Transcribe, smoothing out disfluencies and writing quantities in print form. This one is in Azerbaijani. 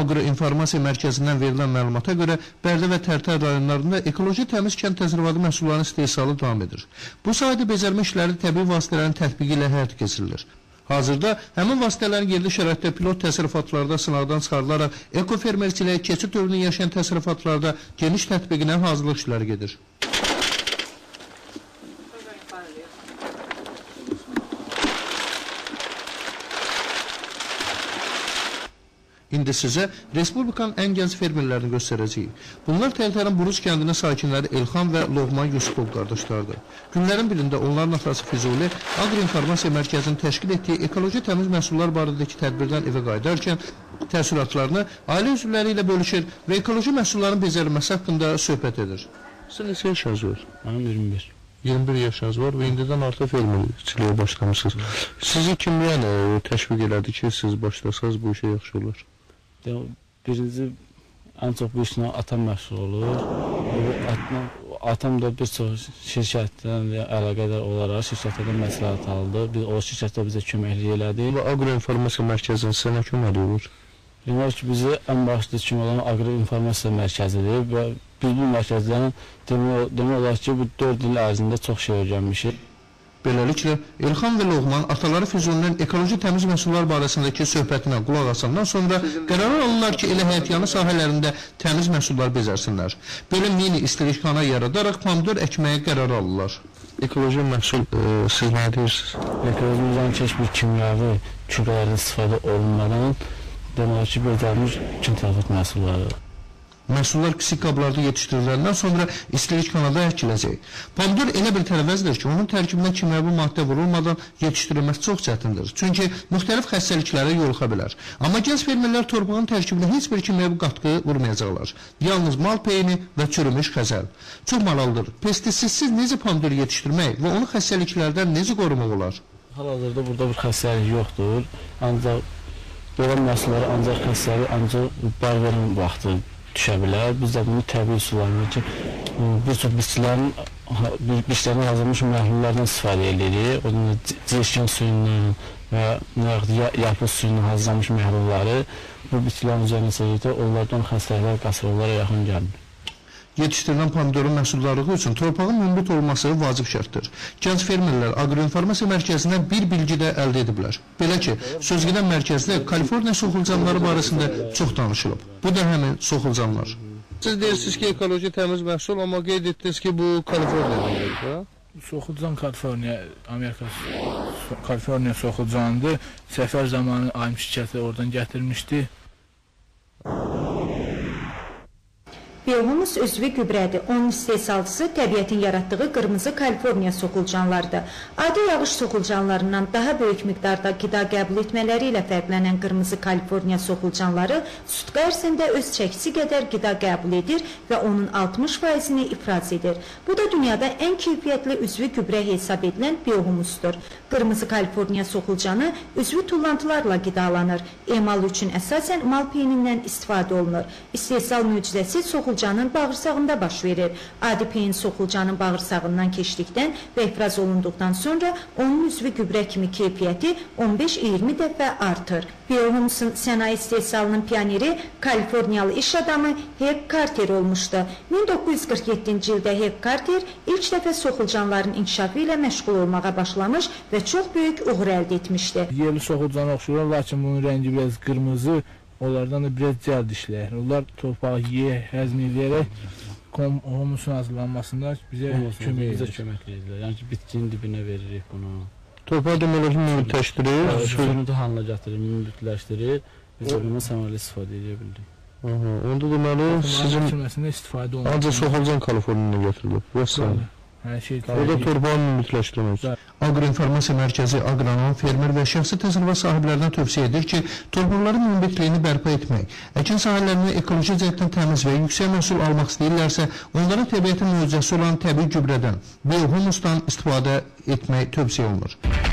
Aqroinformasiya Mərkəzindən verilən məlumata görə Bərdə və Tərtər rayonlarında ekoloji təmiz kənd təsərrüfatı məhsullarının istehsalı davam edir. Bu sayədə becərmə işləri təbii vasitələrin tətbiqi ilə həyata keçirilir. Hazırda həmin vasitələrin yerli şəraitdə pilot təsərrüfatlarda sınaqdan çıxarılaraq ekofermerçiliyə keçid dövrünü yaşayan təsərrüfatlarda geniş tətbiqinə hazırlıq işləri gedir. İndi sizə Respublikanın ən gənc fermerlərini göstərəcəyik. Bunlar Tərtərin Buruc kəndinin sakinləri Elxan və Loğman Yusupov qardaşlardır. Günlərin birində onların atası Füzuli Aqroinformasiya Mərkəzinin təşkil etdiyi ekoloji təmiz məhsullar barədəki tədbirdən evə qayıdarkən təəssüratlarını ailə üzvləri ilə bölüşür və ekoloji məhsulların becərilməsi haqqında söhbət edir. Sizin neçə yaşınız var? Mənim 21. 21 yaşınız var və indidən artıq fermerçiliyə başlamışsınız. Sizi kim təşviq elədi ki, siz başlasanız bu işə yaxşı olur? Birinci, ən çox bu işlə atam məşğul olur. Atam da bir çox şirkətdən əlaqədar olaraq şirkətlərdən məsləhət aldı. O şirkətlər bizə köməklik elədi. Və Aqroinformasiya Mərkəzinin sizə nə köməklik olur? Demək ki, bizi ən başlı kimi olan Aqroinformasiya Mərkəzidir və biz bu mərkəzlərin demək olar ki, bu 4 il ərzində çox şey öyrənmişik. Beləliklə, Elxan və Loğman ataları Füzulinin ekoloji təmiz məhsullar barəsindəki söhbətinə qulaq asandan sonra qərar alırlar ki, elə həyətyanı sahələrində təmiz məhsullar bezərsinlər. Belə mini istilikxana yaradaraq pomidor əkməyə qərar alırlar. Ekoloji məhsul siz nə deyirsiniz? Ekolojimizdən heç bir kimyəvi gübrələrdən istifadə olunmadan demək ki, becərilmiş kimyəvi məhsulları. Məhsullar kiçik qablarda yetişdiriləndən sonra istilikxanada əkiləcək. Pomidor elə bir tərəvəzdir ki, onun tərkibinə kimyəvi maddə vurulmadan yetişdirilməsi çox çətindir. Çünki müxtəlif xəstəliklərə yoluxa bilər. Amma gənc fermerlər torpağın tərkibinə heç bir kimyəvi qatqı vurmayacaqlar. Yalnız mal peyini və çürümüş xəzəl. Çox maraqlıdır. Pestisitsiz necə pomidor yetişdirmək və onu xəstəliklərdən necə qorumaq olar? Hal-hazırda burada bir xəstəlik yoxdur. Ancaq belə məhsulları ancaq bar verən vaxtı düşə bilər. Biz də bunu təbii sularına ki, bir çox bitkilərin hazırlanmış məhlullardan istifadə edirik. O da ceyşkən suyundan və yapıq suyundan hazırlanmış məhlulları bu bitkilərin üzərinə çəkikdə onlardan xəstəliklər, qasırğalara yaxın gəlmir. Yetişdirilən pomidorun məhsuldarlığı üçün torpağın münbit olması vacib şərtdir. Gənc fermerlər Aqroinformasiya Mərkəzindən bir bilgi də əldə ediblər. Belə ki, sözgedən mərkəzdə Kaliforniya soxulcanları barəsində çox danışılıb. Bu da həmin soxulcanlar. Siz deyirsiniz ki, ekoloji təmiz məhsul, amma qeyd etdiniz ki, bu Kaliforniyadan gəlir. Soxulcan Kaliforniya, Amerika Kaliforniya soxulcanıdır. Səfər zamanı AIM şirkəti oradan gətirmişdi. Biohumus üzvü gübrədir. Onun istehsalçısı təbiətin yaratdığı qırmızı Kaliforniya soxulcanlarıdır. Adi yağış soxulcanlarından daha böyük miqdarda qida qəbul etmələri ilə fərqlənən qırmızı Kaliforniya soxulcanları sutka ərzində öz çəkisi qədər qida qəbul edir və onun 60%-ni ifraz edir. Bu da dünyada ən keyfiyyətli üzvü gübrə hesab edilən biohumusdur. Qırmızı Kaliforniya soxulcanı üzvü tullantılarla qidalanır. Emal üçün əsasən mal peynindən istifadə olunur. İstehsal mücizəsi soxulcanın bağırsağında baş verir. Adi peyin soxulcanın bağırsağından keçdikdən və ifraz olunduqdan sonra onun üzvü gübrə kimi keyfiyyəti 15-20 dəfə artır. Biohumusun sənaye istehsalının pioneri Kaliforniyalı iş adamı Hep Carter olmuşdu. 1947-ci ildə Hep Carter ilk dəfə soxulcanların inkişafı ilə məşğul olmağa başlamış və çox böyük uğur əldə etmişdi. Yerli soxulcana oxşuyur, lakin bunun rəngi biraz qırmızı, onlardan da biraz cəld işləyir. Onlar torpağı həzm edərək humusun hazırlanmasında bizə kömək edir. Yəni ki, bitkinin dibinə veririk bunu. Torpağı deməli ki, mümbitləşdirir, suyunu da halına gətirir, mümbitləşdirir. Biz də bundan səmərli istifadə edə bildik. Onda deməli sizin ancaq soxulcan Kaliforniyaya gətirilib. Vəssalam. O da torpağın mümbitləşdirmək. Aqroinformasiya Mərkəzi aqronom, fermer və şəxsi təsərrüfat sahiblərinə tövsiyə edir ki, torpaqların münbitliyini bərpa etmək, əkin sahələrini ekoloji cəhətdən təmiz və yüksək məhsul almaq istəyirlərsə, onların təbiətin möcüzəsi olan təbii gübrədən, biohumusdan istifadə etmək tövsiyə olunur.